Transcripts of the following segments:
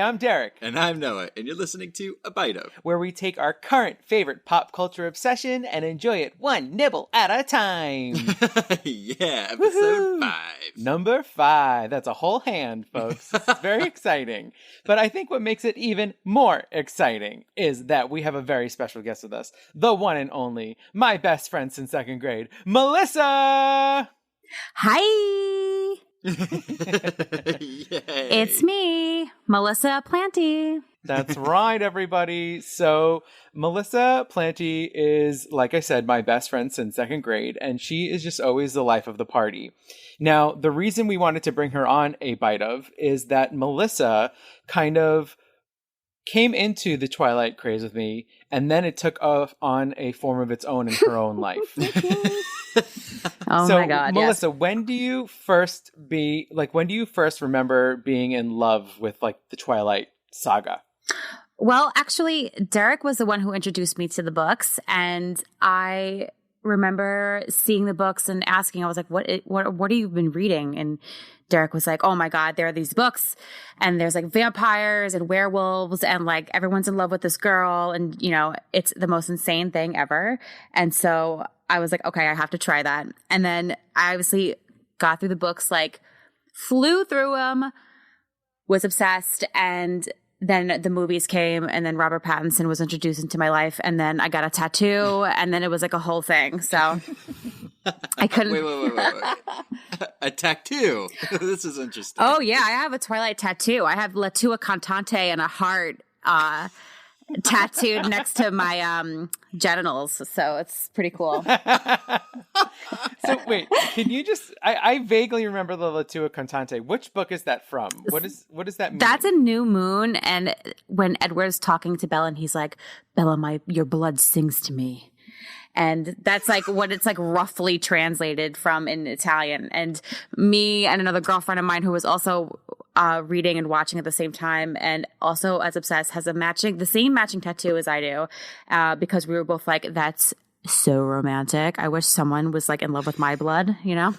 I'm Derek. And I'm Noah, and you're listening to A Bite Of, where we take our current favorite pop culture obsession and enjoy it one nibble at a time. Yeah, episode 5. Number 5. That's a whole hand, folks. It's very exciting. But I think what makes it even more exciting is that we have a very special guest with us. The one and only, my best friend since 2nd grade, Melissa! Hi! It's me, Melissa Planty. That's right, everybody. So Melissa Planty is, like I said, my best friend since 2nd grade, and she is just always the life of the party. Now, the reason we wanted to bring her on A Bite Of is that Melissa kind of came into the Twilight craze with me, and then it took off on a form of its own in her own life. Oh so, my God, Melissa, yes. when do you first remember being in love with like the Twilight Saga? Well, actually, Derek was the one who introduced me to the books, and I remember seeing the books and asking, I was like, what have you been reading? And Derek was like, oh my God, there are these books and there's like vampires and werewolves and like everyone's in love with this girl. And, you know, it's the most insane thing ever. And so I was like, okay, I have to try that. And then I obviously got through the books, like flew through them, was obsessed. And then the movies came, and then Robert Pattinson was introduced into my life, and then I got a tattoo, and then it was like a whole thing. So I couldn't. Wait. A tattoo. This is interesting. Oh yeah, I have a Twilight tattoo. I have La Tua Cantante and a heart tattooed next to my genitals, so it's pretty cool. So wait, can you just? I vaguely remember the La Tua Cantante. Which book is that from? What does that mean? That's a New Moon, and when Edward's talking to Bella, and he's like, "Bella, your blood sings to me." And that's like what it's like roughly translated from in Italian. And me and another girlfriend of mine who was also reading and watching at the same time and also as obsessed has the same matching tattoo as I do because we were both like, that's so romantic. I wish someone was like in love with my blood, you know?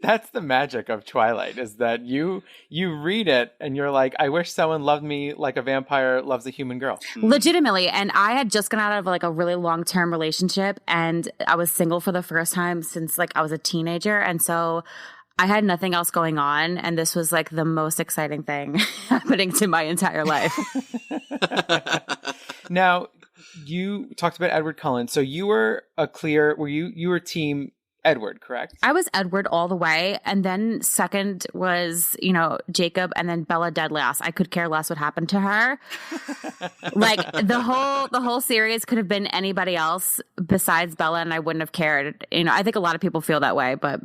That's the magic of Twilight, is that you read it and you're like, I wish someone loved me like a vampire loves a human girl. Legitimately. And I had just gone out of like a really long-term relationship, and I was single for the first time since like I was a teenager. And so I had nothing else going on, and this was like the most exciting thing happening to my entire life. Now, you talked about Edward Cullen. So you were you were team Edward, correct? I was Edward all the way. And then second was, you know, Jacob, and then Bella dead last. I could care less what happened to her. Like the whole series could have been anybody else besides Bella, and I wouldn't have cared. You know, I think a lot of people feel that way, but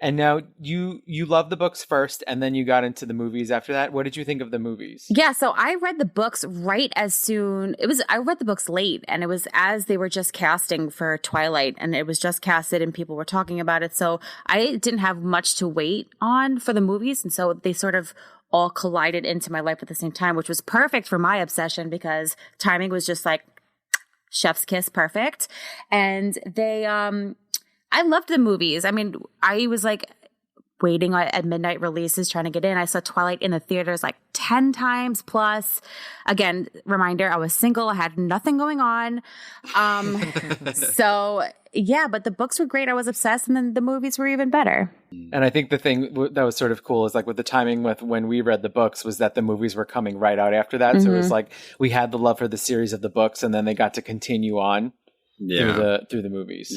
And now you loved the books first, and then you got into the movies after that. What did you think of the movies? Yeah, so I read the books I read the books late, and it was as they were just casting for Twilight, and it was just casted and people were talking about it. So I didn't have much to wait on for the movies. And so they sort of all collided into my life at the same time, which was perfect for my obsession because timing was just like chef's kiss perfect. And I loved the movies. I mean, I was like waiting at midnight releases trying to get in. I saw Twilight in the theaters like 10 times plus. Again, reminder, I was single. I had nothing going on. So yeah, but the books were great. I was obsessed, and then the movies were even better. And I think the thing that was sort of cool is like with the timing with when we read the books was that the movies were coming right out after that. So it was like we had the love for the series of the books, and then they got to continue on through the movies.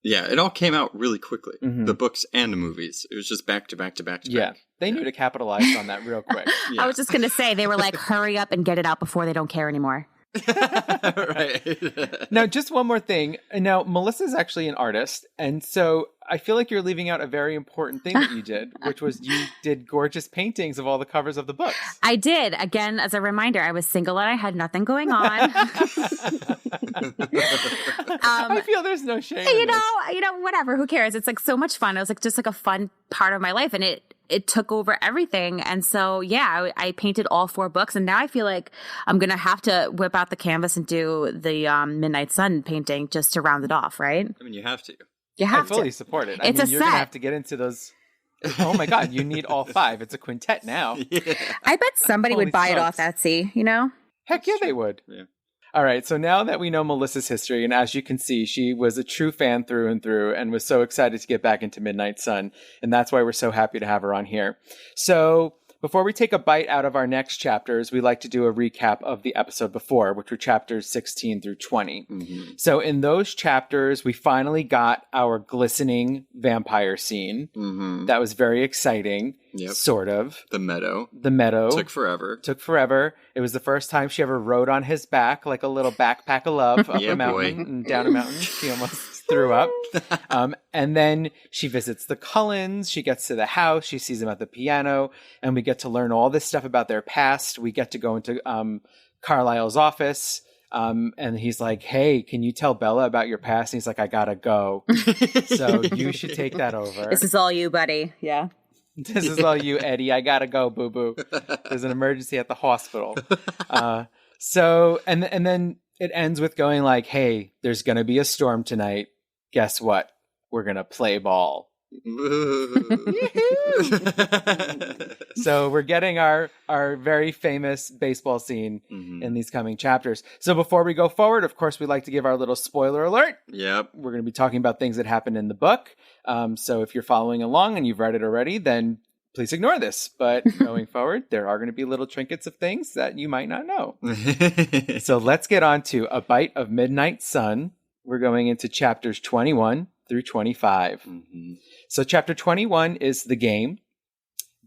Yeah, it all came out really quickly. The books and the movies. It was just back to back to back to back. Yeah, they knew to capitalize on that real quick. Yeah. I was just going to say, they were like, hurry up and get it out before they don't care anymore. Right. Now, just one more thing. Now, Melissa's actually an artist, and so I feel like you're leaving out a very important thing that you did, which was you did gorgeous paintings of all the covers of the books. I did. Again, as a reminder, I was single and I had nothing going on. I feel there's no shame. You know, whatever. Who cares? It's like so much fun. It was like just like a fun part of my life, and it took over everything. And so, yeah, I painted all 4 books, and now I feel like I'm going to have to whip out the canvas and do the Midnight Sun painting just to round it off, right? I mean, you have to. You have I fully support it. It's a you're going to set. have to get into those Oh my God, you need all 5. It's a quintet now. Yeah. I bet somebody Holy would buy it off smokes. Etsy, you know? Heck yeah, they would. Yeah. All right, so now that we know Melissa's history, and as you can see, she was a true fan through and through and was so excited to get back into Midnight Sun, and that's why we're so happy to have her on here. So before we take a bite out of our next chapters, we like to do a recap of the episode before, which were chapters 16 through 20. Mm-hmm. So in those chapters, we finally got our glistening vampire scene. Mm-hmm. That was very exciting, sort of. The meadow. The meadow. Took forever. It was the first time she ever rode on his back like a little backpack of love up a mountain and down a mountain. She almost threw up. And then she visits the Cullens. She gets to the house. She sees them at the piano. And we get to learn all this stuff about their past. We get to go into Carlisle's office. And he's like, hey, can you tell Bella about your past? And he's like, I gotta go. So you should take that over. This is all you, buddy. Yeah. This is all you, Eddie. I gotta go, boo-boo. There's an emergency at the hospital. So then it ends with going like, hey, there's gonna be a storm tonight. Guess what? We're gonna play ball. So we're getting our very famous baseball scene in these coming chapters. So before we go forward, of course, we like to give our little spoiler alert. Yep. We're going to be talking about things that happened in the book. So if you're following along and you've read it already, then please ignore this. But going forward, there are going to be little trinkets of things that you might not know. So let's get on to A Bite of Midnight Sun. We're going into chapters 21 through 25. Mm-hmm. So chapter 21 is the game.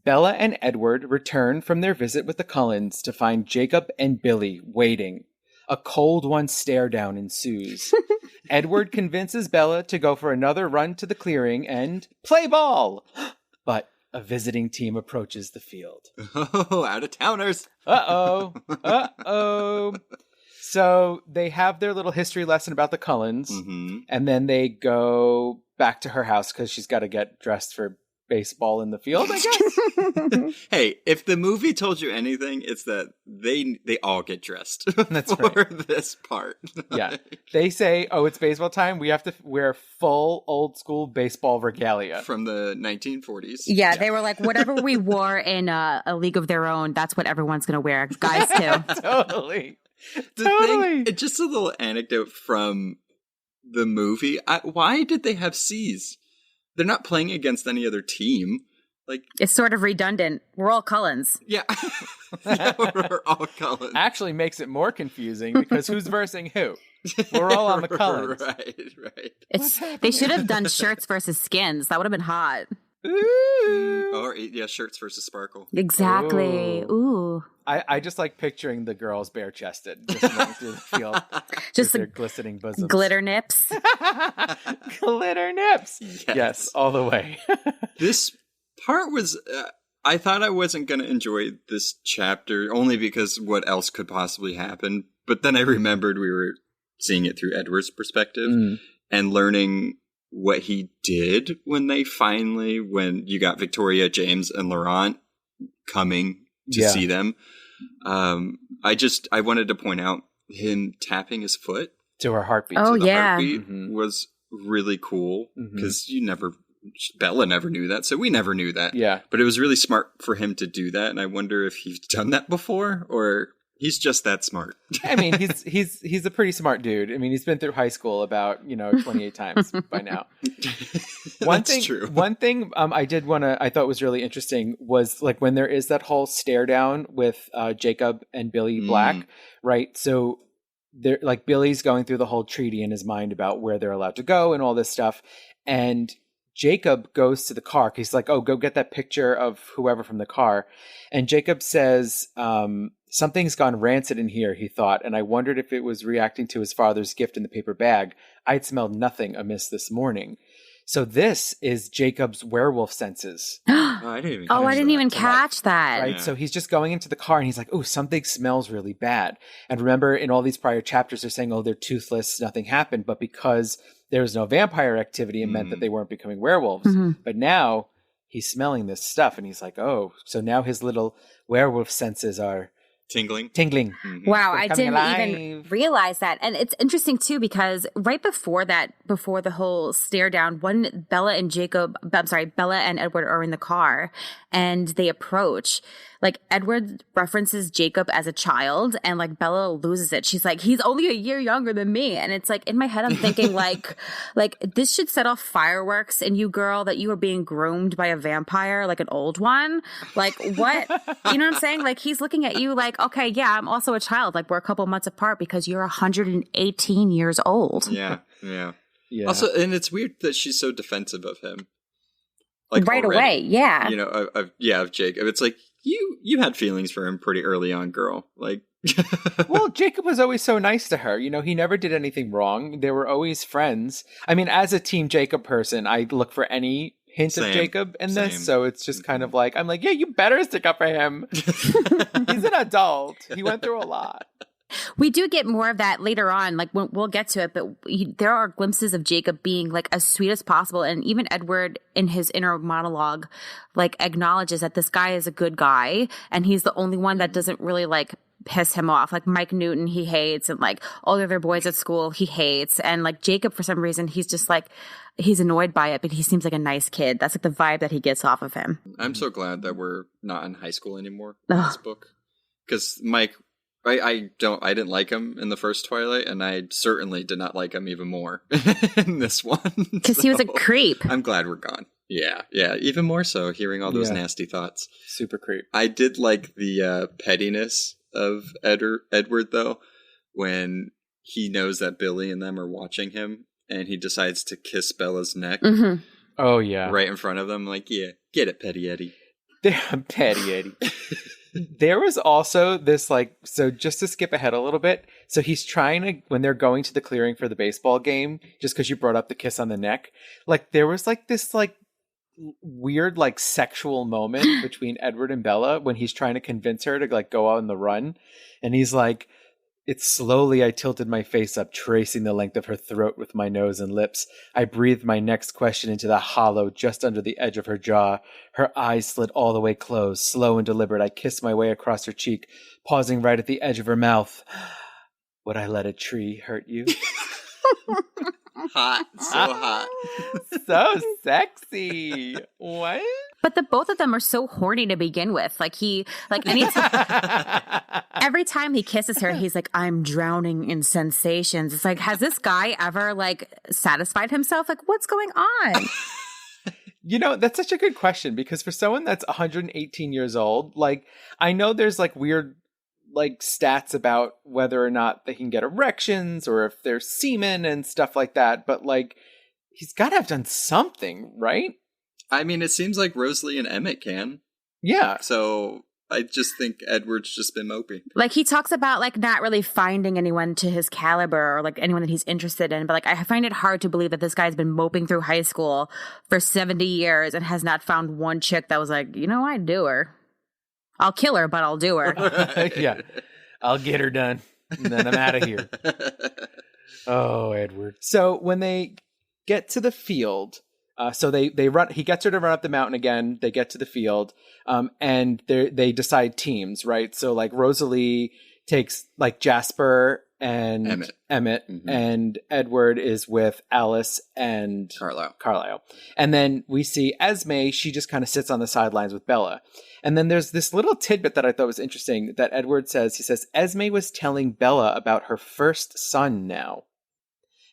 Bella and Edward return from their visit with the Cullens to find Jacob and Billy waiting. A cold one stare down ensues. Edward convinces Bella to go for another run to the clearing and play ball. But a visiting team approaches the field. Oh, out-of-towners. Uh-oh. Uh-oh. So they have their little history lesson about the Cullens, and then they go back to her house because she's got to get dressed for baseball in the field, I guess. Hey, if the movie told you anything, it's that they all get dressed. That's for right. this part. Yeah. They say, oh, it's baseball time. We have to wear full old school baseball regalia. From the 1940s. Yeah, they were like, whatever we wore in A League of Their Own, that's what everyone's going to wear. Guys, too. Totally. Just a little anecdote from the movie. Why did they have C's? They're not playing against any other team. Like, it's sort of redundant. We're all Cullens. Yeah. Yeah, we're all Cullens. Actually makes it more confusing because who's versing who? We're all on the Cullens. Right. They should have done shirts versus skins. That would have been hot. Ooh. Or, yeah, shirts versus sparkle. Exactly. Ooh. I just like picturing the girls bare-chested just running through the field. Just their glistening bosoms. Glitter nips. Glitter nips. Yes, all the way. This part was... I thought I wasn't going to enjoy this chapter only because what else could possibly happen. But then I remembered we were seeing it through Edward's perspective and learning what he did when you got Victoria, James, and Laurent coming to see them. I wanted to point out him tapping his foot to her heartbeat. Oh, yeah. Heartbeat was really cool because Bella never knew that, so we never knew that. Yeah. But it was really smart for him to do that, and I wonder if he's done that before, or he's just that smart. I mean, he's a pretty smart dude. I mean, he's been through high school about 28 times by now. One thing I thought was really interesting was like when there is that whole stare down with Jacob and Billy Black, right? So they're like Billy's going through the whole treaty in his mind about where they're allowed to go and all this stuff, and Jacob goes to the car. He's like, oh, go get that picture of whoever from the car. And Jacob says, something's gone rancid in here, he thought, and I wondered if it was reacting to his father's gift in the paper bag. I'd smelled nothing amiss this morning. So this is Jacob's werewolf senses. I didn't even catch that. Right? Yeah. So he's just going into the car and he's like, oh, something smells really bad. And remember, in all these prior chapters, they're saying, oh, they're toothless, nothing happened. But because there was no vampire activity, it meant that they weren't becoming werewolves. But now he's smelling this stuff and he's like, oh, so now his little werewolf senses are Tingling. Mm-hmm. Wow, They're I coming didn't even realize that. And it's interesting, too, because right before that, before the whole stare down, Bella and Edward are in the car and they approach. Like, Edward references Jacob as a child and, like, Bella loses it. She's like, he's only a year younger than me. And it's like, in my head, I'm thinking, like this should set off fireworks in you, girl, that you are being groomed by a vampire, like an old one. Like, what? You know what I'm saying? Like, he's looking at you like, okay, yeah, I'm also a child. Like, we're a couple months apart because you're 118 years old. Yeah. Also, and it's weird that she's so defensive of him. Like, right already. Away, yeah. You know, of Jacob. It's like, you had feelings for him pretty early on, girl. Like, well, Jacob was always so nice to her. You know, he never did anything wrong. They were always friends. I mean, as a Team Jacob person, I look for any hint of Jacob in this. So it's just kind of like, I'm like, yeah, you better stick up for him. He's an adult. He went through a lot. We do get more of that later on. Like, we'll get to it, but there are glimpses of Jacob being like as sweet as possible. And even Edward in his inner monologue, like, acknowledges that this guy is a good guy. And he's the only one that doesn't really like piss him off. Like, Mike Newton, he hates. And like all the other boys at school, he hates. And like Jacob, for some reason, he's just like, he's annoyed by it, but he seems like a nice kid. That's like the vibe that he gets off of him. I'm so glad that we're not in high school anymore in this book. Because Mike, I didn't like him in the first Twilight, and I certainly did not like him even more in this one. Because he was a creep. I'm glad we're gone. Yeah, even more so, hearing all those nasty thoughts. Super creep. I did like the pettiness of Edward, though, when he knows that Billy and them are watching him, and he decides to kiss Bella's neck. Mm-hmm. Oh, yeah. Right in front of them. Like, yeah, get it, Petty Eddie. Petty Eddie. There was also this, like, so just to skip ahead a little bit. So he's trying to, when they're going to the clearing for the baseball game, just because you brought up the kiss on the neck, like, there was like this, like, weird, like, sexual moment between Edward and Bella when he's trying to convince her to, like, go on the run. And he's like, it's slowly I tilted my face up, tracing the length of her throat with my nose and lips. I breathed my next question into the hollow just under the edge of her jaw. Her eyes slid all the way closed. Slow and deliberate, I kissed my way across her cheek, pausing right at the edge of her mouth. Would I let a tree hurt you? Hot. So hot. So sexy. What? But the both of them are so horny to begin with. Like, every time he kisses her, he's like, I'm drowning in sensations. It's like, has this guy ever, like, satisfied himself? Like, what's going on? You know, that's such a good question, because for someone that's 118 years old, like, I know there's, like, weird, like, stats about whether or not they can get erections or if there's semen and stuff like that. But, like, he's got to have done something, right? I mean, it seems like Rosalie and Emmett can. Yeah. So I just think Edward's just been mopey. Like, he talks about, like, not really finding anyone to his caliber or, like, anyone that he's interested in. But, like, I find it hard to believe that this guy's been moping through high school for 70 years and has not found one chick that was like, you know, I'd do her. I'll kill her, but I'll do her. Yeah. I'll get her done. And then I'm out of here. Oh, Edward. So when they get to the field... so they run. He gets her to run up the mountain again. They get to the field, and they decide teams, right? So like Rosalie takes like Jasper and Emmett, mm-hmm. and Edward is with Alice and Carlisle. And then we see Esme. She just kind of sits on the sidelines with Bella. And then there's this little tidbit that I thought was interesting that Edward says. He says Esme was telling Bella about her first son now.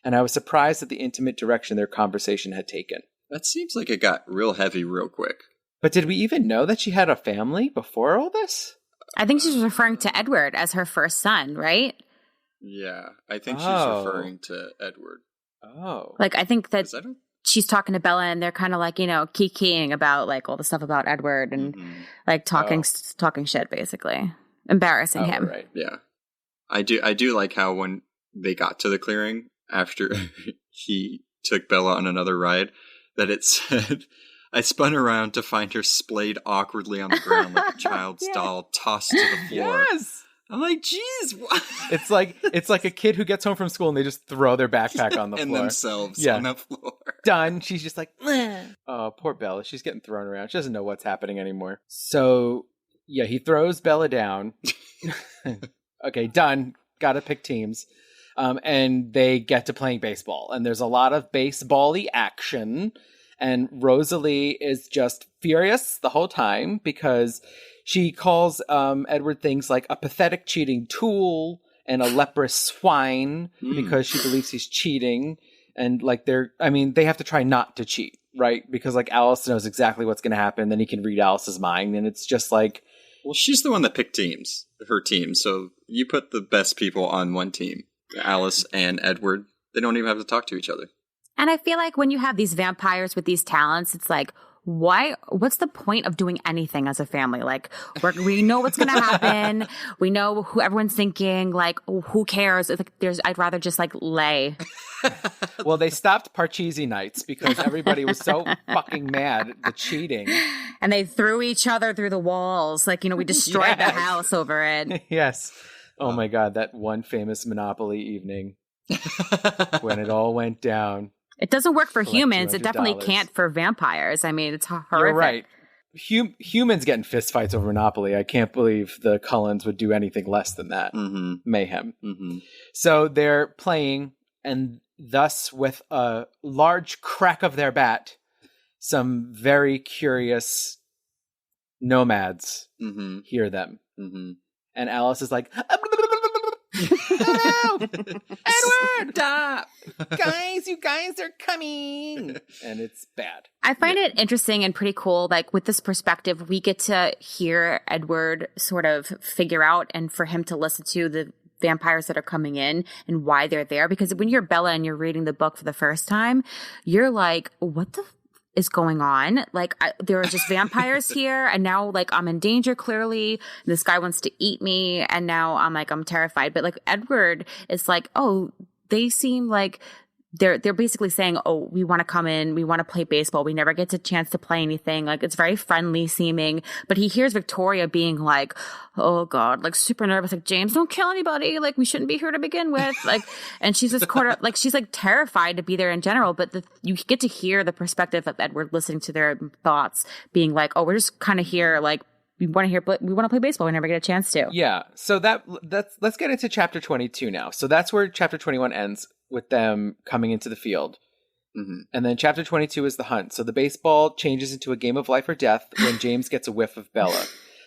And I was surprised at the intimate direction their conversation had taken. That seems like it got real heavy real quick. But did we even know that she had a family before all this? I think she's referring to Edward as her first son, right? Yeah, I think she's referring to Edward. Oh. Like, I think that she's talking to Bella and they're kind of like, you know, kikiing about like all the stuff about Edward and like talking shit, basically. Embarrassing him. Right. Yeah. I do like how when they got to the clearing after he took Bella on another ride, that it said, I spun around to find her splayed awkwardly on the ground like a child's doll tossed to the floor. Yes. I'm like, geez, what? It's like a kid who gets home from school and they just throw their backpack on the and floor. themselves on the floor. Done. She's just like, bleh. Oh, poor Bella. She's getting thrown around. She doesn't know what's happening anymore. So, yeah, he throws Bella down. Okay, done. Gotta pick teams. And they get to playing baseball. And there's a lot of baseball-y action. And Rosalie is just furious the whole time because she calls Edward things like a pathetic cheating tool and a leprous swine because she believes he's cheating. And like they have to try not to cheat, right? Because like Alice knows exactly what's going to happen. Then he can read Alice's mind. And it's just like... Well, she's the one that picked her team. So you put the best people on one team. Alice and Edward. They don't even have to talk to each other. And I feel like when you have these vampires with these talents, it's like, what's the point of doing anything as a family? Like, we know what's going to happen. We know who everyone's thinking. Like, who cares? It's like, I'd rather just like lay. Well, they stopped Parcheesi nights because everybody was so fucking mad at the cheating. And they threw each other through the walls. Like, we destroyed the house over it. Yes. Oh my God, that one famous Monopoly evening when it all went down. It doesn't work for humans. It definitely can't for vampires. I mean, it's horrific. You're right. Humans get in fistfights over Monopoly. I can't believe the Cullens would do anything less than that. Mm-hmm. Mayhem. Mm-hmm. So they're playing, and thus with a large crack of their bat, some very curious nomads hear them. Mm-hmm. And Alice is like... No! Edward! Stop! You guys are coming! And it's bad. I find it interesting and pretty cool. Like, with this perspective, we get to hear Edward sort of figure out and for him to listen to the vampires that are coming in and why they're there. Because when you're Bella and you're reading the book for the first time, you're like, what the is going on? Like, there are just vampires here, and now like I'm in danger. Clearly, this guy wants to eat me, and now I'm terrified. But like Edward is like, oh, they seem like they're basically saying, oh, we want to come in, we want to play baseball. We never get a chance to play anything. Like, it's very friendly seeming. But he hears Victoria being like, oh God, like super nervous. Like, James, don't kill anybody. Like, we shouldn't be here to begin with. Like, and she's just like, she's like terrified to be there in general. But you get to hear the perspective of Edward listening to their thoughts, being like, oh, we're just kind of here, like, we want to play baseball. We never get a chance to. Yeah. So let's get into chapter 22 now. So that's where chapter 21 ends, with them coming into the field. Mm-hmm. And then chapter 22 is the hunt. So the baseball changes into a game of life or death when James gets a whiff of Bella.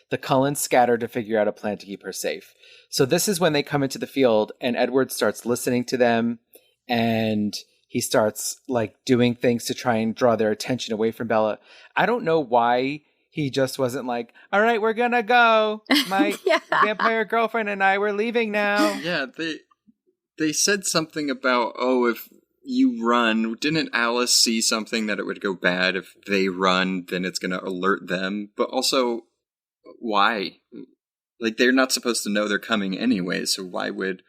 The Cullens scatter to figure out a plan to keep her safe. So this is when they come into the field and Edward starts listening to them, and he starts like doing things to try and draw their attention away from Bella. I don't know why he just wasn't like, all right, we're gonna go. My vampire girlfriend and I, we're leaving now. Yeah, They said something about, oh, if you run, didn't Alice see something that it would go bad if they run, then it's going to alert them? But also, why? Like, they're not supposed to know they're coming anyway, so why would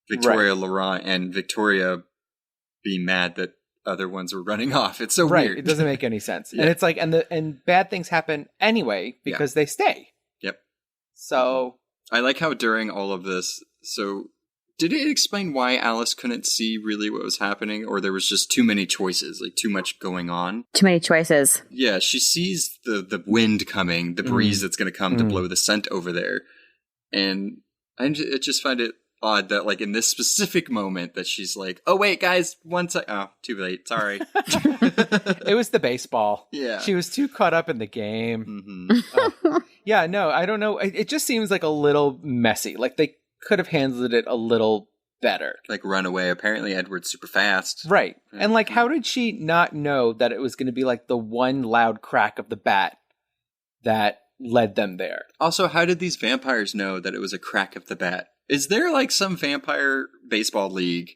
Victoria, Laurent, and Victoria be mad that other ones were running off? It's so weird. It doesn't make any sense. Yeah. And it's like, and bad things happen anyway because they stay. Yep. So... I like how during all of this, so... Did it explain why Alice couldn't see really what was happening, or there was just too many choices, like too much going on? Too many choices. Yeah, she sees the wind coming, the breeze that's going to come to blow the scent over there. And I just find it odd that, like, in this specific moment that she's like, oh, wait, guys, oh, too late, sorry. It was the baseball. Yeah. She was too caught up in the game. Mm-hmm. Yeah, no, I don't know. It just seems like a little messy. Like, they could have handled it a little better. Like run away. Apparently Edward's super fast. Right. And like, how did she not know that it was going to be like the one loud crack of the bat that led them there? Also, how did these vampires know that it was a crack of the bat? Is there like some vampire baseball league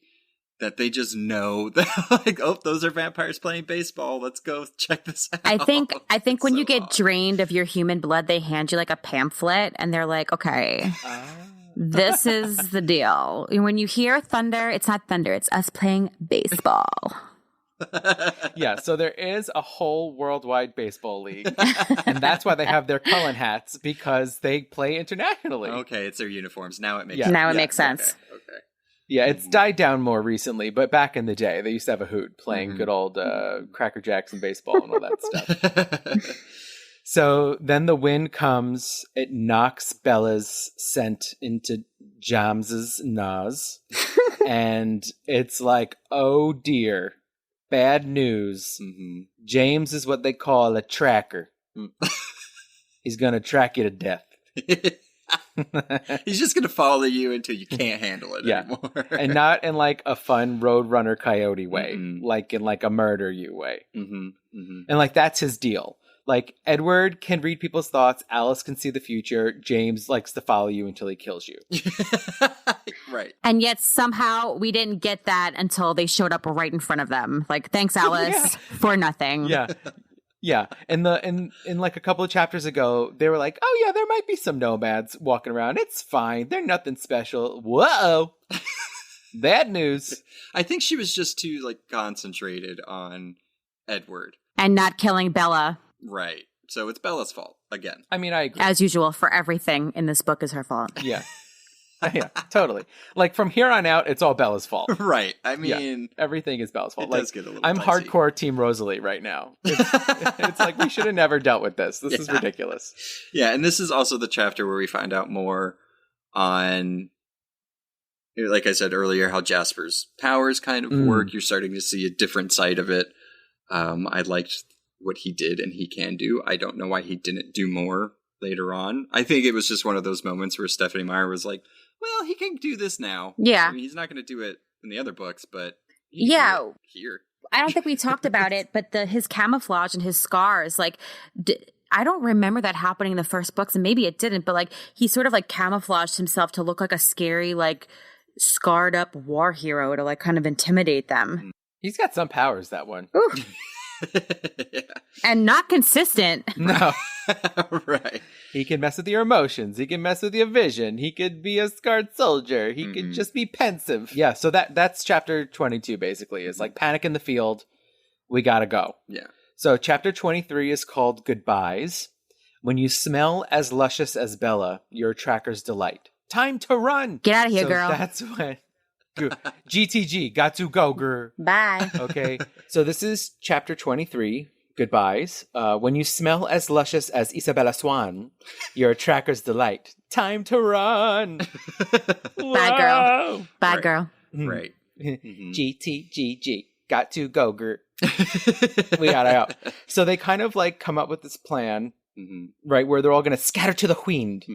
that they just know that like, oh, those are vampires playing baseball. Let's go check this out. I think when you get drained of your human blood, they hand you like a pamphlet and they're like, okay. This is the deal. When you hear thunder, it's not thunder. It's us playing baseball. Yeah, so there is a whole worldwide baseball league. And that's why they have their Cullen hats, because they play internationally. Okay, it's their uniforms. Now it makes sense. Now it makes sense. Okay. Yeah, it's died down more recently, but back in the day, they used to have a hoot playing good old Cracker Jacks and baseball and all that stuff. So then the wind comes. It knocks Bella's scent into James's nose. And it's like, oh dear, bad news. Mm-hmm. James is what they call a tracker. He's going to track you to death. He's just going to follow you until you can't handle it anymore. And not in like a fun Roadrunner Coyote way, like in like a murder you way. Mm-hmm. Mm-hmm. And like that's his deal. Like Edward can read people's thoughts. Alice can see the future. James likes to follow you until he kills you. Right. And yet somehow we didn't get that until they showed up right in front of them. Like, thanks, Alice, for nothing. Yeah. Yeah. And in like a couple of chapters ago, they were like, oh yeah, there might be some nomads walking around. It's fine. They're nothing special. Whoa. Bad news. I think she was just too like concentrated on Edward. And not killing Bella. Right. So it's Bella's fault again. I mean, I agree. As usual, for everything in this book is her fault. Yeah. Yeah, totally. Like from here on out, it's all Bella's fault. Right. I mean, everything is Bella's fault. It like, does get a little I'm dicey. hardcore Team Rosalie right now. It's like we should have never dealt with this. This is ridiculous. Yeah, and this is also the chapter where we find out more on, like I said earlier, how Jasper's powers kind of work. You're starting to see a different side of it. I liked what he did and he can do. I don't know why he didn't do more later on. I think it was just one of those moments where Stephanie Meyer was like, well, he can do this now. Yeah. I mean, he's not going to do it in the other books, but here. I don't think we talked about it, but his camouflage and his scars, like, I don't remember that happening in the first books, and maybe it didn't, but like he sort of like camouflaged himself to look like a scary, like scarred up war hero to like kind of intimidate them. He's got some powers, that one. Yeah. And not consistent. No. Right. He can mess with your emotions. He can mess with your vision. He could be a scarred soldier. He could just be pensive. Yeah, so that's chapter 22, basically. It's like panic in the field. We gotta go. Yeah. So chapter 23 is called Goodbyes. When you smell as luscious as Bella, your tracker's delight. Time to run! Get out of here, so girl. That's when... GTG, got to go, girl. Bye. Okay, so this is chapter 23, Goodbyes. When you smell as luscious as Isabella Swan, your tracker's delight. Time to run. Bye, girl. Bye, Right. girl. Right. GTGG, got to go, girl. We gotta go. So they kind of like come up with this plan, right, where they're all going to scatter to the wind,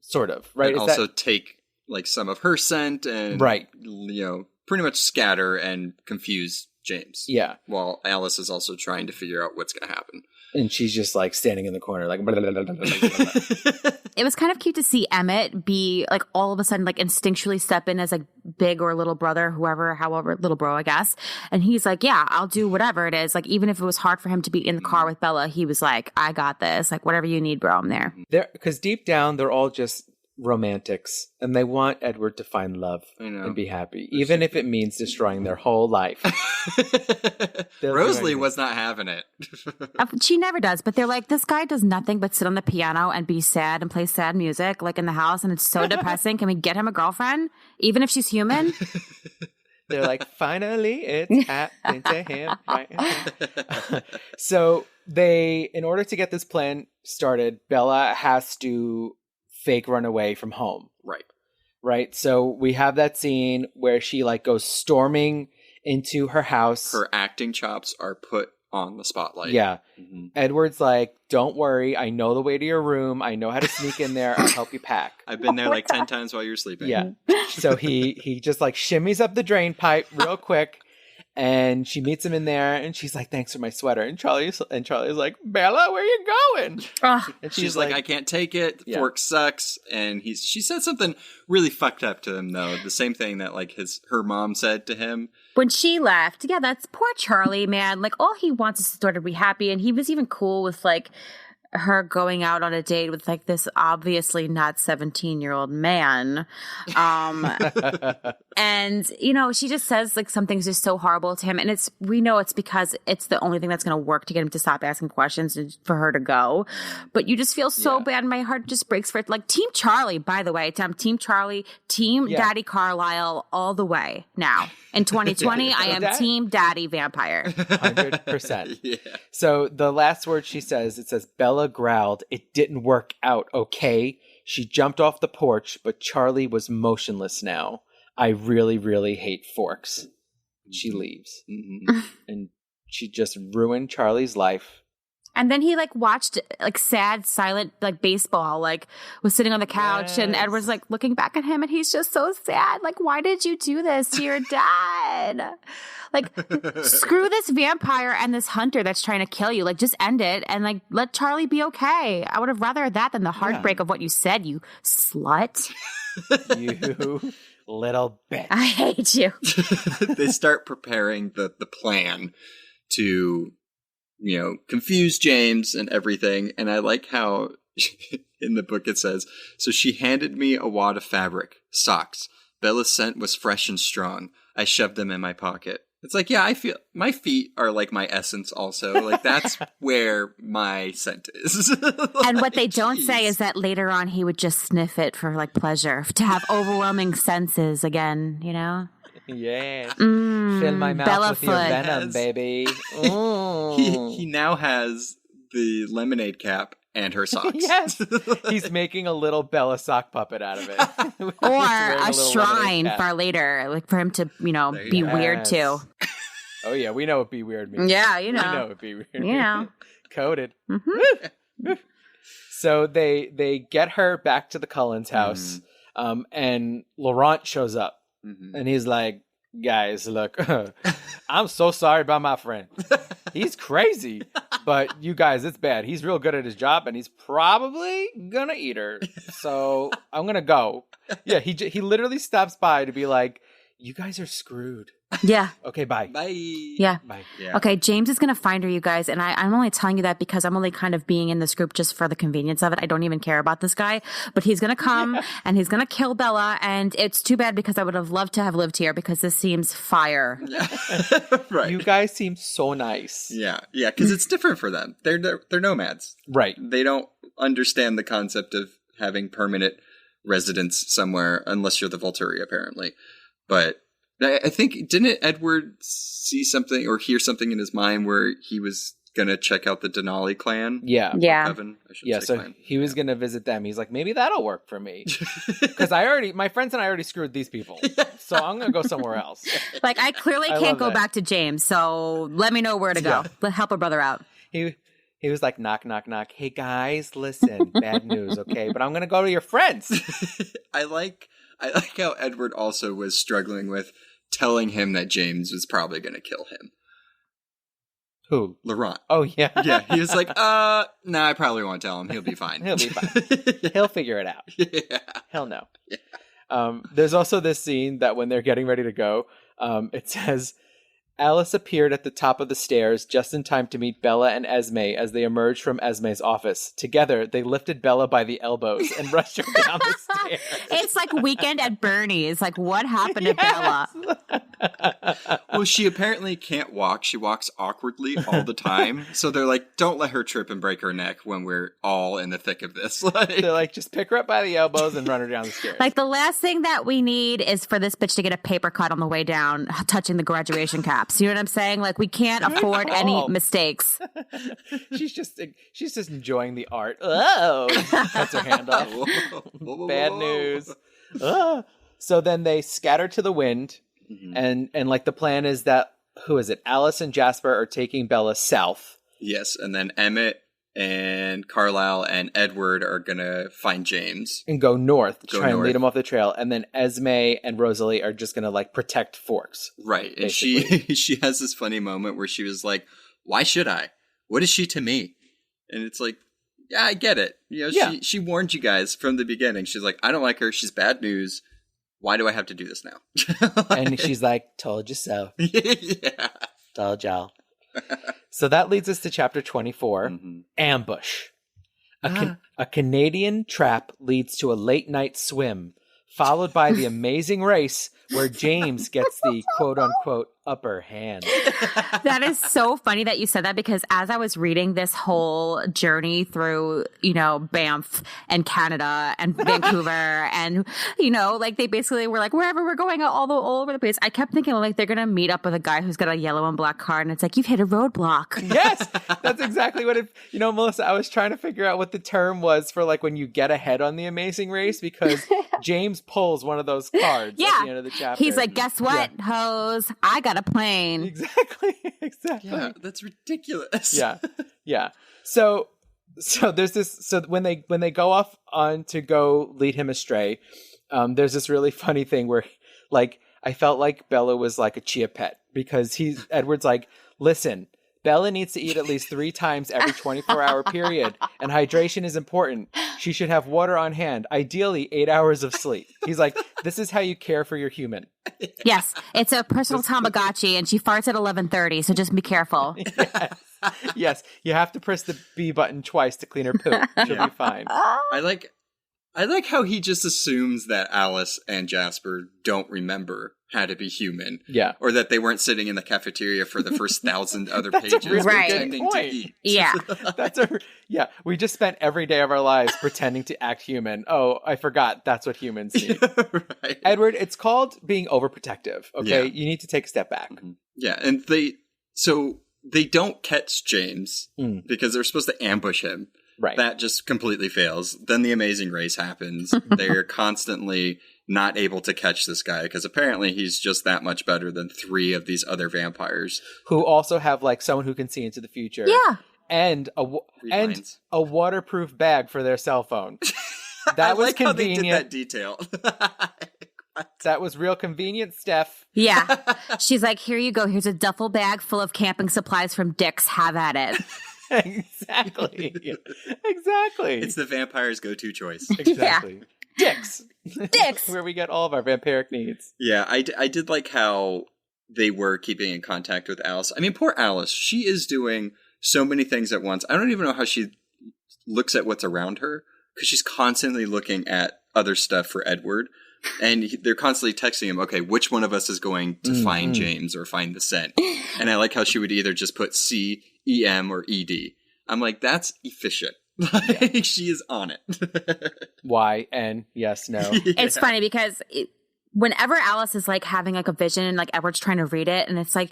sort of, right? And Is also that... take like some of her scent and pretty much scatter and confuse James. Yeah. While Alice is also trying to figure out what's going to happen. And she's just like standing in the corner, like. Blah, blah, blah, blah, blah, blah. It was kind of cute to see Emmett be like all of a sudden like instinctually step in as like big or little brother, however, little bro, I guess. And he's like, yeah, I'll do whatever it is. Like even if it was hard for him to be in the car with Bella, he was like, I got this. Like whatever you need, bro, I'm there. Because deep down, they're all just romantics, and they want Edward to find love and be happy, even if it means destroying their whole life. Rosalie was not having it. She never does, but they're like, this guy does nothing but sit on the piano and be sad and play sad music like in the house, and it's so depressing. Can we get him a girlfriend, even if she's human? They're like, finally it's happened to him. Right? So they, in order to get this plan started, Bella has to fake run away from home. Right. So we have that scene where she like goes storming into her house. Her acting chops are put on the spotlight. Yeah. Edward's like, don't worry. I know the way to your room. I know how to sneak in there. I'll help you pack. I've been there like 10 times while you're sleeping. Yeah. So he just like shimmies up the drain pipe real quick. And she meets him in there, and she's like, "Thanks for my sweater." And Charlie's like, "Bella, where you going?" And she's like, "I can't take it. The fork sucks." And she said something really fucked up to him, though. The same thing that like her mom said to him when she left. Yeah, that's poor Charlie, man. Like all he wants is his daughter to be happy, and he was even cool with like her going out on a date with like this obviously not 17-year-old man. And, she just says like something's just so horrible to him. And we know it's because it's the only thing that's going to work to get him to stop asking questions and for her to go. But you just feel so bad. My heart just breaks for it. Like Team Charlie, by the way, Team Charlie, Team Daddy Carlisle all the way now. In 2020, I am Team Daddy Vampire. 100%. Yeah. So the last word she says, it says, Bella growled, "It didn't work out, okay?" She jumped off the porch, but Charlie was motionless now. "I really, really hate forks." She leaves. Mm-hmm. And she just ruined Charlie's life. And then he watched sad, silent baseball, was sitting on the couch and Edward's looking back at him and he's just so sad. Why did you do this to your dad? Screw this vampire and this hunter that's trying to kill you. Just end it and let Charlie be okay. I would have rather that than the heartbreak of what you said, you slut. You little bitch. I hate you. They start preparing the plan to confuse James and everything. And I like how in the book it says, "So she handed me a wad of fabric, socks. Bella's scent was fresh and strong. I shoved them in my pocket." It's I feel my feet are my essence also. That's where my scent is. And what they don't say is that later on he would just sniff it for pleasure, to have overwhelming senses again, Yeah. Fill my mouth Bella with your foot. venom, baby. He now has the lemonade cap and her socks. Yes. He's making a little Bella sock puppet out of it. Or a shrine for later, for him to, be weird too. Oh, yeah. We know what be weird means. Yeah, We know what be weird Coded. Mm-hmm. So they get her back to the Cullens house, and Laurent shows up. Mm-hmm. And he's like, "Guys, look, I'm so sorry about my friend. He's crazy. But you guys, it's bad. He's real good at his job, and he's probably going to eat her. So I'm going to go." Yeah, he literally stops by to be like, "You guys are screwed." Yeah. Okay, bye. Bye. Yeah. Bye. Yeah. Okay, James is going to find her, you guys. And I'm only telling you that because I'm only kind of being in this group just for the convenience of it. I don't even care about this guy. But he's going to come and he's going to kill Bella. And it's too bad because I would have loved to have lived here because this seems fire. Yeah. Right. You guys seem so nice. Yeah. Yeah. Because it's different for them. They're nomads. Right. They don't understand the concept of having permanent residence somewhere unless you're the Volturi, apparently. But I think, didn't Edward see something or hear something in his mind where he was going to check out the Denali clan? Yeah. Yeah. Coven, I should Yeah, say so clan. he was going to visit them. He's like, maybe that'll work for me. Because my friends and I already screwed these people. So I'm going to go somewhere else. I clearly I can't love go that. back to James. So let me know where to go. Help a brother out. He was like, knock, knock, knock. "Hey, guys, listen, bad news, okay? But I'm going to go to your friends." I like how Edward also was struggling with telling him that James was probably going to kill him. Who? Laurent. Oh, yeah. Yeah, he was like, nah, I probably won't tell him. He'll be fine. He'll be fine. He'll figure it out. Yeah. He'll know. Yeah. There's also this scene that when they're getting ready to go, it says, "Alice appeared at the top of the stairs just in time to meet Bella and Esme as they emerged from Esme's office. Together, they lifted Bella by the elbows and rushed her down the stairs." It's like Weekend at Bernie's. What happened to Bella? Well, she apparently can't walk. She walks awkwardly all the time. So they're like, don't let her trip and break her neck when we're all in the thick of this. They're like, just pick her up by the elbows and run her down the stairs. The last thing that we need is for this bitch to get a paper cut on the way down, touching the graduation caps. You know what I'm saying? We can't afford any mistakes. She's just enjoying the art. Oh, cuts her hand off. Whoa. Bad news. So then they scatter to the wind, and the plan is that, who is it? Alice and Jasper are taking Bella south. Yes, and then Emmett and Carlisle and Edward are gonna find James and go north to try and north. lead him off the trail. And then Esme and Rosalie are just gonna protect Forks. Right. And she has this funny moment where she was like, "Why should I? What is she to me?" And it's like, yeah, I get it. She warned you guys from the beginning. She's like, "I don't like her. She's bad news. Why do I have to do this now?" And she's like, "Told you so." Yeah. Told y'all. So that leads us to chapter 24, Ambush. A Canadian trap leads to a late night swim. followed by the amazing race where James gets the quote unquote upper hand. That is so funny that you said that, because as I was reading this whole journey through, Banff and Canada and Vancouver and, like they basically were like, wherever we're going all over the place. I kept thinking like they're going to meet up with a guy who's got a yellow and black car and it's like, you've hit a roadblock. Yes, that's exactly what Melissa, I was trying to figure out what the term was for like when you get ahead on the amazing race, because James pulls one of those cards at the end of the chapter. He's like, guess what, hoes? I got a plane. Exactly. Yeah, that's ridiculous. Yeah. So there's this. So when they go off on to go lead him astray, there's this really funny thing where, like, I felt like Bella was like a chia pet, because Edward's like, listen, Bella needs to eat at least 3 times every 24-hour period, and hydration is important. She should have water on hand, ideally 8 hours of sleep. He's like, this is how you care for your human. Yes, it's a personal Tamagotchi, and she farts at 11:30, so just be careful. Yes, you have to press the B button twice to clean her poop. She'll be fine. I like how he just assumes that Alice and Jasper don't remember how to be human. Yeah. Or that they weren't sitting in the cafeteria for the first 1,000 other pages really pretending to eat. Yeah. We just spent every day of our lives pretending to act human. Oh, I forgot. That's what humans need. Right. Edward, it's called being overprotective. Okay. Yeah. You need to take a step back. Mm-hmm. Yeah. And they don't catch James because they're supposed to ambush him. Right. That just completely fails. Then the amazing race happens. They're constantly not able to catch this guy because apparently he's just that much better than 3 of these other vampires. Who also have like someone who can see into the future. Yeah. And a waterproof bag for their cell phone. That was like convenient. How they did that detail. That was real convenient, Steph. Yeah. She's like, here you go. Here's a duffel bag full of camping supplies from Dick's. Have at it. Exactly. Exactly. It's the vampire's go-to choice. Exactly. Yeah. Dick's. Where we get all of our vampiric needs. Yeah, I did like how they were keeping in contact with Alice. I mean, poor Alice. She is doing so many things at once. I don't even know how she looks at what's around her, because she's constantly looking at other stuff for Edward. And they're constantly texting him, okay, which one of us is going to find James or find the scent? And I like how she would either just put C, EM, or ED. I'm like, that's efficient. Like, she is on it. Y, N, yes, no. Yeah. It's funny because whenever Alice is like having like a vision and like Edward's trying to read it, and it's like,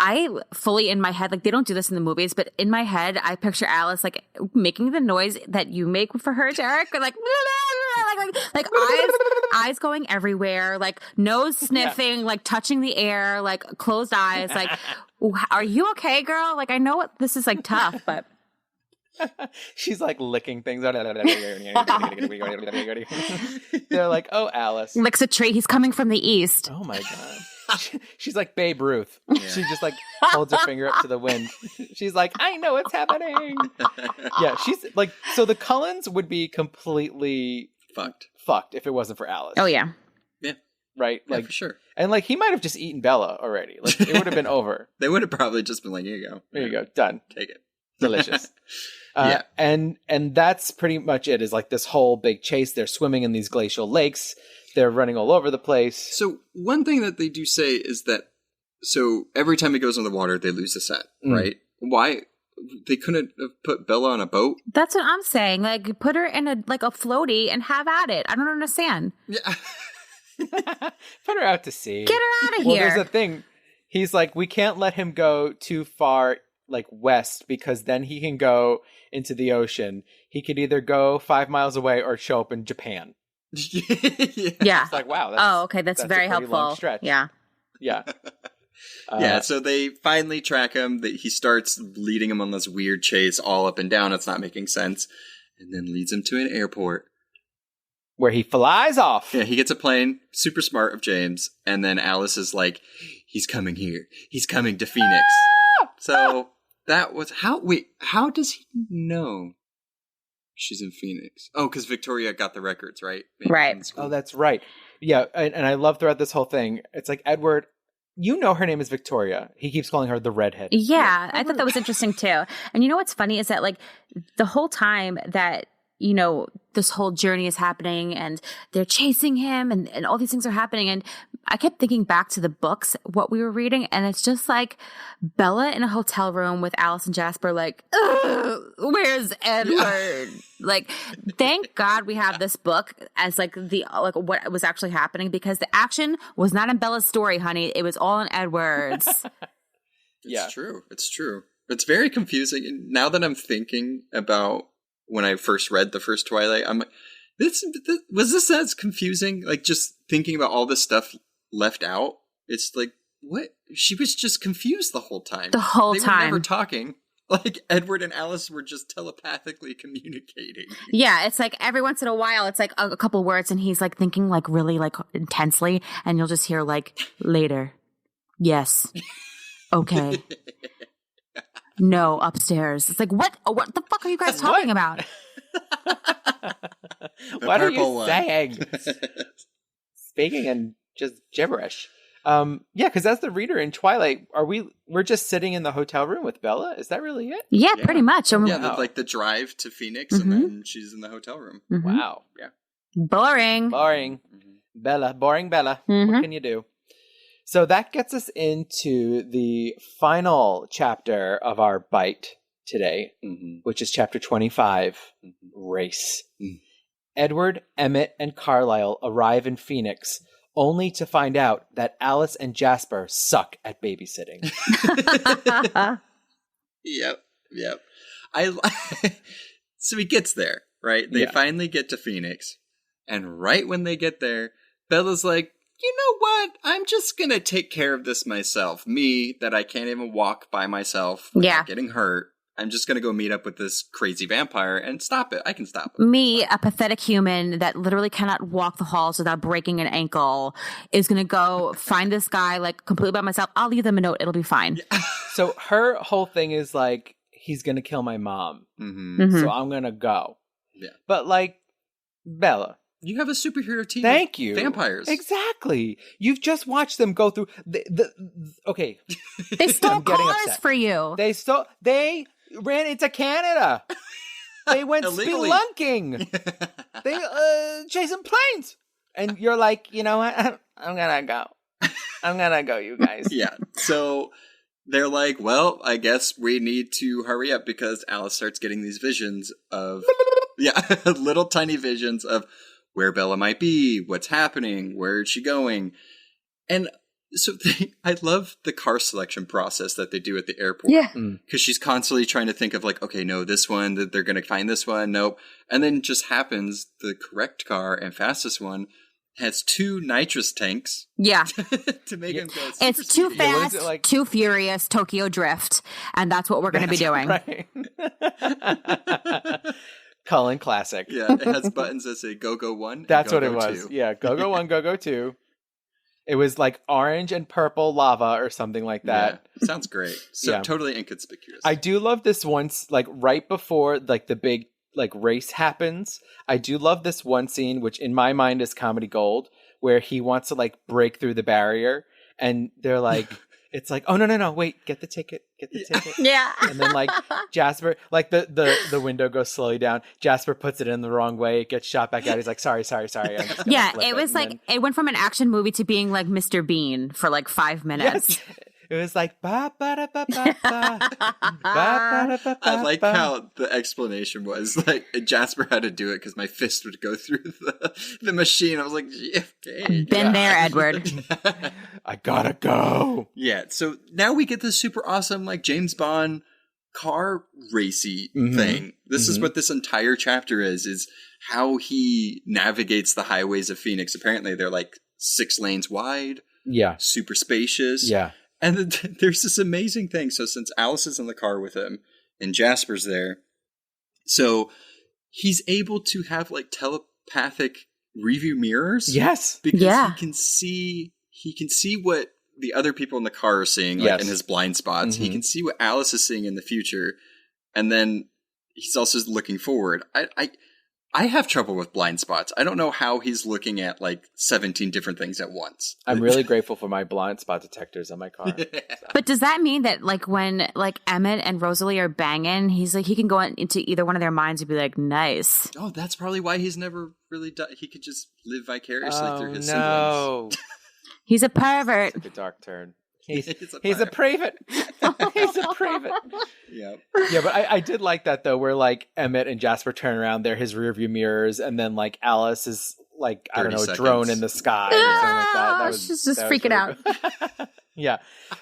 I fully in my head, like they don't do this in the movies, but in my head, I picture Alice like making the noise that you make for her, Derek, or like eyes going everywhere, like nose sniffing, like touching the air, like closed eyes, like, are you okay, girl? Like, I know this is like tough, but. She's like licking things. They're like, oh, Alice. Licks a tree. He's coming from the east. Oh my God. She's like Babe Ruth. Yeah. She just like holds her finger up to the wind. She's like, I know what's happening. Yeah, she's like, so the Cullens would be completely fucked if it wasn't for Alice. Oh, yeah. Yeah. Right? Yeah, like, for sure. And like, he might have just eaten Bella already. Like, it would have been over. They would have probably just been like, here you go. There you go. Done. Take it. Delicious. Yeah. And that's pretty much it, is like this whole big chase. They're swimming in these glacial lakes. They're running all over the place. So one thing that they do say is that, so every time he goes in the water, they lose the scent, right? Why? They couldn't have put Bella on a boat? That's what I'm saying. Like, put her in a floaty and have at it. I don't understand. Yeah. Put her out to sea. Get her out of Well, here. there's a thing. He's like, we can't let him go too far, like west, because then he can go into the ocean. He could either go 5 miles away or show up in Japan. Yeah. It's like, wow. Okay. That's a very pretty long helpful. stretch. Yeah. Yeah. Yeah, so they finally track him. He starts leading him on this weird chase all up and down. It's not making sense. And then leads him to an airport. Where he flies off. Yeah, he gets a plane. Super smart of James. And then Alice is like, he's coming here. He's coming to Phoenix. So that was... how does he know she's in Phoenix? Oh, because Victoria got the records, right? Maybe Right. Oh, that's right. Yeah, and I love throughout this whole thing, it's like, Edward... You know her name is Victoria. He keeps calling her the redhead. Yeah, I thought that was interesting too. And you know what's funny is that like the whole time that you know, this whole journey is happening and they're chasing him and all these things are happening. And I kept thinking back to the books, what we were reading. And it's just like Bella in a hotel room with Alice and Jasper, like, where's Edward? Yeah. Like, thank God we have this book as like what was actually happening, because the action was not in Bella's story, honey. It was all in Edward's. It's true. It's true. It's very confusing. And now that I'm thinking about when I first read the first Twilight, I'm like, was this as confusing? Like, just thinking about all this stuff left out. It's like, what? She was just confused the whole time. The whole time. They were never talking. Like, Edward and Alice were just telepathically communicating. Yeah, it's like every once in a while, it's like a couple words, and he's like thinking like really like intensely, and you'll just hear like, later. Yes. Okay. No, upstairs. It's like, what the fuck are you guys talking about? What are you saying? Speaking in just gibberish. Because as the reader in Twilight, we're just sitting in the hotel room with Bella? Is that really it? Yeah, pretty much. Like the drive to Phoenix, and then she's in the hotel room. Mm-hmm. Wow. Yeah. Boring. Mm-hmm. Bella. Boring Bella. Mm-hmm. What can you do? So that gets us into the final chapter of our bite today, which is chapter 25, Race. Edward, Emmett, and Carlisle arrive in Phoenix, only to find out that Alice and Jasper suck at babysitting. Yep. So he gets there, right? They finally get to Phoenix, and right when they get there, Bella's like, you know what? I'm just going to take care of this myself. Me, that I can't even walk by myself without getting hurt. I'm just going to go meet up with this crazy vampire and stop it. I can stop it. Me, a pathetic human that literally cannot walk the halls without breaking an ankle, is going to go find this guy like completely by myself. I'll leave them a note. It'll be fine. Yeah. So her whole thing is like, he's going to kill my mom. So I'm going to go. Yeah. But like, Bella. You have a superhero team. Thank you. Vampires. Exactly. You've just watched them go through okay. They stole cars for you. They ran into Canada. They went spelunking. They chasing planes. And you're like, you know what? I'm gonna go. I'm gonna go, you guys. Yeah. So they're like, well, I guess we need to hurry up, because Alice starts getting these visions of little tiny visions of where Bella might be, what's happening, where is she going. And so I love the car selection process that they do at the airport. Yeah. Because she's constantly trying to think of like, okay, no, this one, they're going to find this one, nope. And then just happens the correct car and fastest one has 2 nitrous tanks. Yeah. To make him go super It's too speedy. fast, too furious, Tokyo Drift. And that's what we're going to be doing. Right. Cullen classic. Yeah, it has buttons that say go 1. That's go, what it go was. 2. Yeah, go 1, go 2. It was like orange and purple lava or something like that. Yeah, sounds great. So totally inconspicuous. I do love this once, like right before like the big like race happens. I do love this one scene, which in my mind is comedy gold, where he wants to like break through the barrier, and they're like. It's like, oh, no, wait, get the ticket. Yeah. And then, like, Jasper, like, the window goes slowly down. Jasper puts it in the wrong way. It gets shot back out. He's like, sorry. Yeah, it was like, it went from an action movie to being like Mr. Bean for like 5 minutes. Yes. It was like, ba-ba-da-ba-ba-ba. Ba-ba-da-ba-ba-ba. I like how the explanation was, like, Jasper had to do it because my fist would go through the machine. I was like, okay. Been there, Edward. I gotta go. Yeah, so now we get this super awesome, like, James Bond car racy thing. This is what this entire chapter is how he navigates the highways of Phoenix. Apparently, they're, like, 6 lanes wide. Yeah. Super spacious. Yeah. And then there's this amazing thing. So since Alice is in the car with him and Jasper's there, so he's able to have like telepathic review mirrors. Yes. Because he can see what the other people in the car are seeing, like in his blind spots. He can see what Alice is seeing in the future. And then he's also looking forward. I have trouble with blind spots. I don't know how he's looking at like 17 different things at once. I'm really grateful for my blind spot detectors on my car. But does that mean that like when like Emmett and Rosalie are banging, he's like he can go into either one of their minds and be like, nice. Oh, that's probably why he's never really done. He could just live vicariously through his no. siblings. He's a pervert. Took a dark turn. He's a private. He's a private. Yep. Yeah, but I did like that though, where like Emmett and Jasper turn around, they're his rearview mirrors, and then like Alice is like, I don't know, 30 drone seconds. in the sky or something like that. She's just freaking out. Out. Yeah.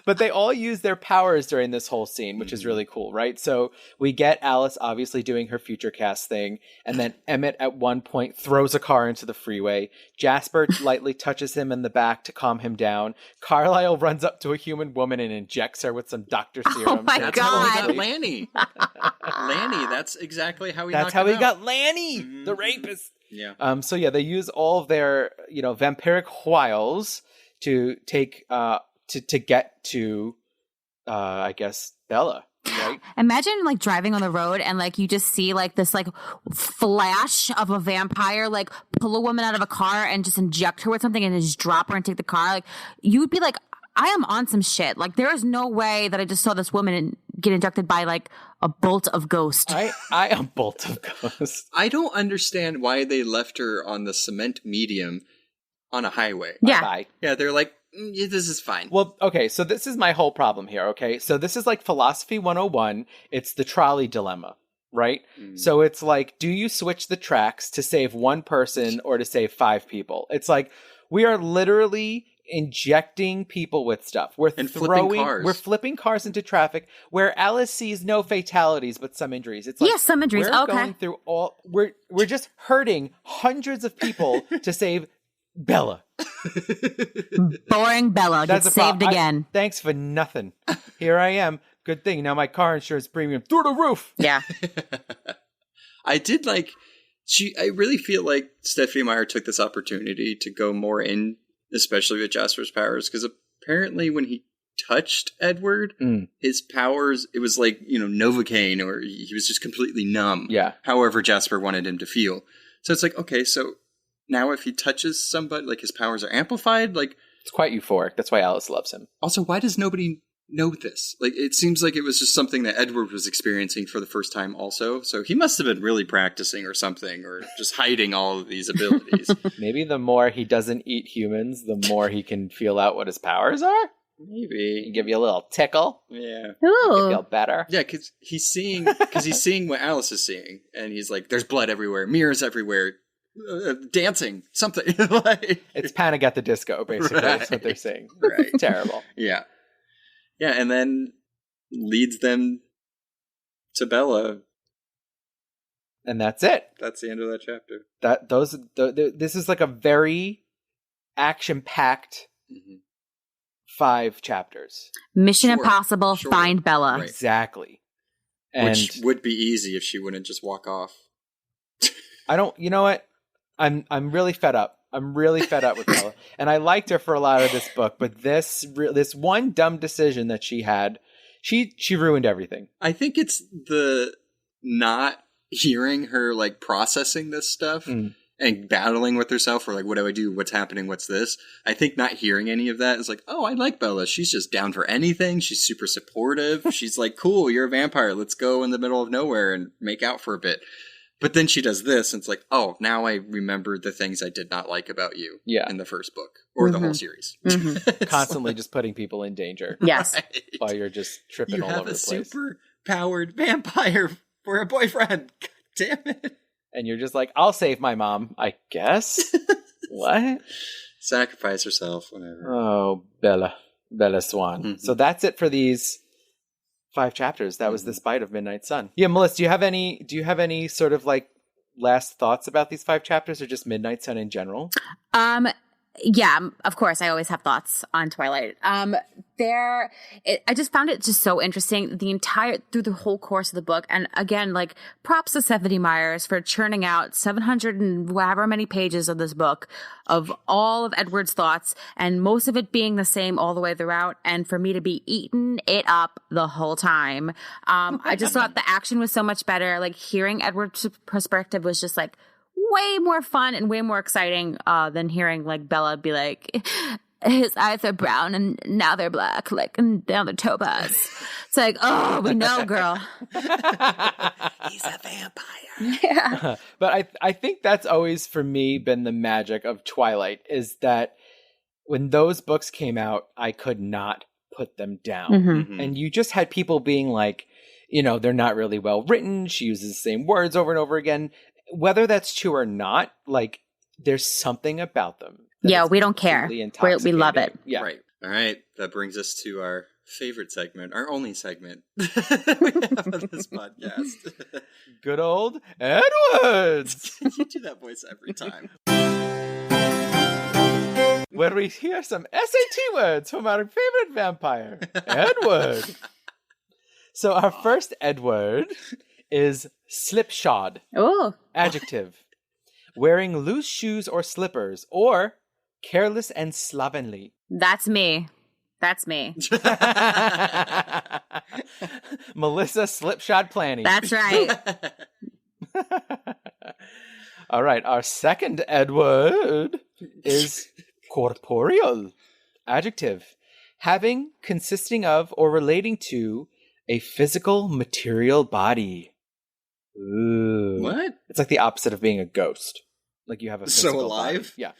But they all use their powers during this whole scene, which is really cool, right? So we get Alice obviously doing her future cast thing, and then Emmett at one point throws a car into the freeway. Jasper lightly touches him in the back to calm him down. Carlisle runs up to a human woman and injects her with some doctor serum. Oh my That's how he God. got Lanny. Lanny, that's exactly how he That's knocked how him he out. got Lanny, the rapist. Yeah. So yeah, they use all of their, vampiric wiles to take to get to I guess Bella, right? Imagine like driving on the road and like you just see like this like flash of a vampire like pull a woman out of a car and just inject her with something and then just drop her and take the car. Like you would be like, I am on some shit. Like there is no way that I just saw this woman get injected by like a bolt of ghost. I am bolt of ghost. I don't understand why they left her on the cement medium on a highway. Yeah. Bye. Yeah, they're like, yeah, this is fine. Well, okay, so this is my whole problem here, okay? So this is like Philosophy 101. It's the trolley dilemma, right? So it's like, do you switch the tracks to save one person or to save 5 people? It's like, we are literally injecting people with stuff. And flipping cars. We're flipping cars into traffic where Alice sees no fatalities but some injuries. It's like, Yeah, some injuries. We're Okay. going through we're just hurting hundreds of people to save Bella. Boring Bella gets saved again. Thanks for nothing. Here I am. Good thing. Now my car insurance premium through the roof. Yeah. I did like I really feel like Stephanie Meyer took this opportunity to go more in, especially with Jasper's powers, because apparently when he touched Edward, his powers, it was like, Novocaine, or he was just completely numb. Yeah. However Jasper wanted him to feel. So it's like, okay, so now if he touches somebody, like his powers are amplified, like... It's quite euphoric. That's why Alice loves him. Also, why does nobody know this? Like, it seems like it was just something that Edward was experiencing for the first time also. So he must have been really practicing or something, or just hiding all of these abilities. Maybe the more he doesn't eat humans, the more he can feel out what his powers are? Maybe. Give you a little tickle. Yeah. You Ooh. feel better. Yeah, because he's seeing what Alice is seeing. And he's like, there's blood everywhere, mirrors everywhere. Dancing, something. Like, It's Panic at the Disco, basically. That's what they're saying. Right. Terrible. yeah. Yeah, and then leads them to Bella. And that's it. That's the end of that chapter. This is like a very action-packed 5 chapters. Mission Sure. Impossible, Sure. find Bella. Right. Exactly. And Which would be easy if she wouldn't just walk off. you know what? I'm really fed up. I'm really fed up with Bella. And I liked her for a lot of this book, but this one dumb decision that she had, she ruined everything. I think it's the not hearing her, like, processing this stuff and battling with herself, or like, what do I do? What's happening? What's this? I think not hearing any of that is like, oh, I like Bella. She's just down for anything. She's super supportive. She's like, cool, you're a vampire. Let's go in the middle of nowhere and make out for a bit. But then she does this, and it's like, oh, now I remember the things I did not like about you in the first book, or the whole series. Constantly just putting people in danger. Yes. Right. While you're just tripping You all have over a the place. super-powered vampire for a boyfriend. God damn it. And you're just like, I'll save my mom, I guess. What? Sacrifice herself, whatever. Oh, Bella Swan. Mhm. So that's it for these 5 chapters. That was The Spite of Midnight Sun. Yeah, Melissa, do you have any sort of like last thoughts about these 5 chapters, or just Midnight Sun in general? Yeah, of course. I always have thoughts on Twilight. I just found it just so interesting through the whole course of the book. And again, like, props to Stephanie Myers for churning out 700 and however many pages of this book of all of Edward's thoughts, and most of it being the same all the way throughout. And for me to be eating it up the whole time. I just thought the action was so much better. Like, hearing Edward's perspective was just like, way more fun and way more exciting than hearing like Bella be like, his eyes are brown and now they're black, like, and now they're topaz. It's like, oh, we know, girl. He's a vampire. Yeah. But I think that's always for me been the magic of Twilight, is that when those books came out, I could not put them down. Mm-hmm. And you just had people being like, you know, they're not really well written. She uses the same words over and over again. Whether that's true or not, like, there's something about them. Yeah, we don't care. We love it. Yeah. Right. All right. That brings us to our favorite segment, our only segment we have on this podcast. Good old Edwards. You do that voice every time. Where we hear some SAT words from our favorite vampire, Edward. So our first Edward is slipshod. Oh. Adjective. Wearing loose shoes or slippers, or careless and slovenly. That's me. That's me. Melissa Slipshod Planty. That's right. All right, our second Edward is corporeal. Adjective. Having, consisting of, or relating to a physical, material body. Ooh. What? It's like the opposite of being a ghost. Like you have a physical So alive? body. Yeah.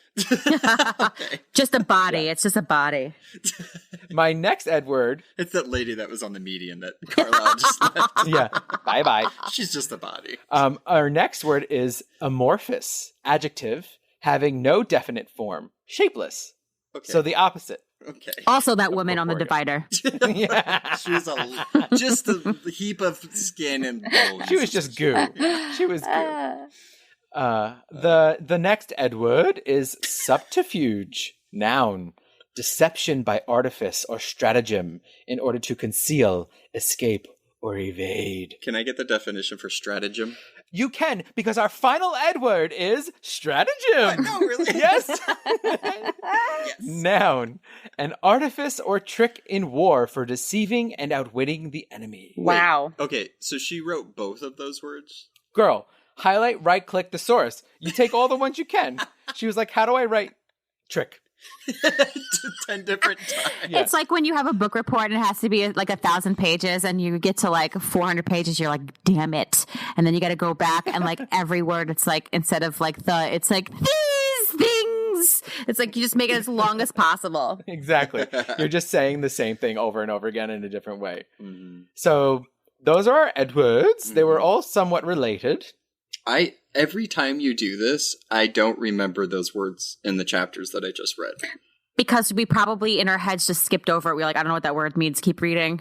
Okay. Just a body. Yeah. It's just a body. My next Edward. It's that lady that was on the median that Carlisle just left. Yeah. Bye-bye. She's just a body. Our next word is amorphous. Adjective. Having no definite form. Shapeless. Okay. So the opposite. Okay. Also that woman on the divider. Yeah. She was just a heap of skin and bones. She was just goo. She was goo. The next Edward is subterfuge. Noun. Deception by artifice or stratagem in order to conceal, escape, or evade. Can I get the definition for stratagem? You can, because our final Edward is stratagem. No, really? Yes. Yes. Noun. An artifice or trick in war for deceiving and outwitting the enemy. Wow. Wait, okay, so she wrote both of those words? Girl, highlight, right-click the source. You take all the ones you can. She was like, how do I write trick? 10 different times. Yeah. It's like when you have a book report and it has to be like 1,000 pages and you get to like 400 pages, you're like, damn it. And then you got to go back and like every word, it's like, instead of like it's like these things. It's like you just make it as long as possible. Exactly. You're just saying the same thing over and over again in a different way. Mm-hmm. So those are our Edwards. They were all somewhat related. Every time you do this, I don't remember those words in the chapters that I just read. Because we probably in our heads just skipped over it. We're like, I don't know what that word means. Keep reading.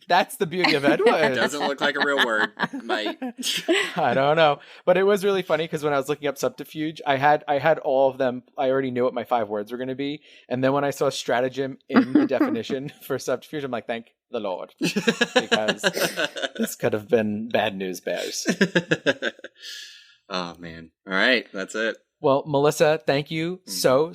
That's the beauty of It Edward. doesn't look like a real word. Might. I don't know. But it was really funny because when I was looking up subterfuge, I had all of them. I already knew what my 5 words were going to be. And then when I saw stratagem in the definition for subterfuge, I'm like, thank the Lord. Because this could have been bad news bears. Oh, man. All right. That's it. Well, Melissa, thank you so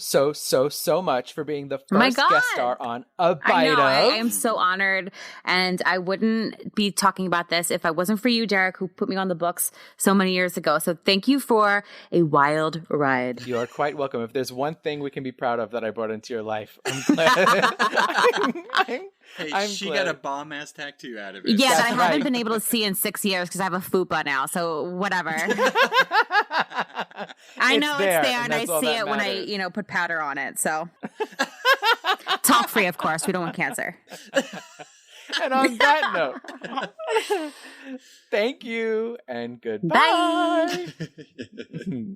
much for being the first guest star on A Bite I know, Of. I am so honored, and I wouldn't be talking about this if I wasn't for you, Derek, who put me on the books so many years ago. So thank you for a wild ride. You are quite welcome. If there's one thing we can be proud of that I brought into your life, I'm glad. She got a bomb-ass tattoo out of it. Yeah, that I right. haven't been able to see in 6 years because I have a fupa now, so whatever. I know it's there, and I see it when I, put powder on it, so. Talc-free, of course. We don't want cancer. And on that note, thank you and goodbye. Bye.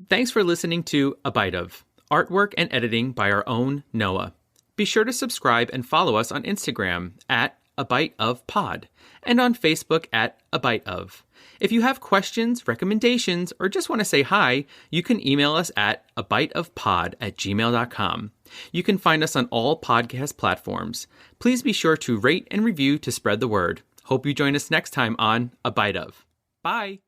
Thanks for listening to A Bite Of, artwork and editing by our own Noah. Be sure to subscribe and follow us on Instagram at A Bite Of Pod and on Facebook at A Bite Of. If you have questions, recommendations, or just want to say hi, you can email us at abiteofpod@gmail.com. You can find us on all podcast platforms. Please be sure to rate and review to spread the word. Hope you join us next time on A Bite Of. Bye!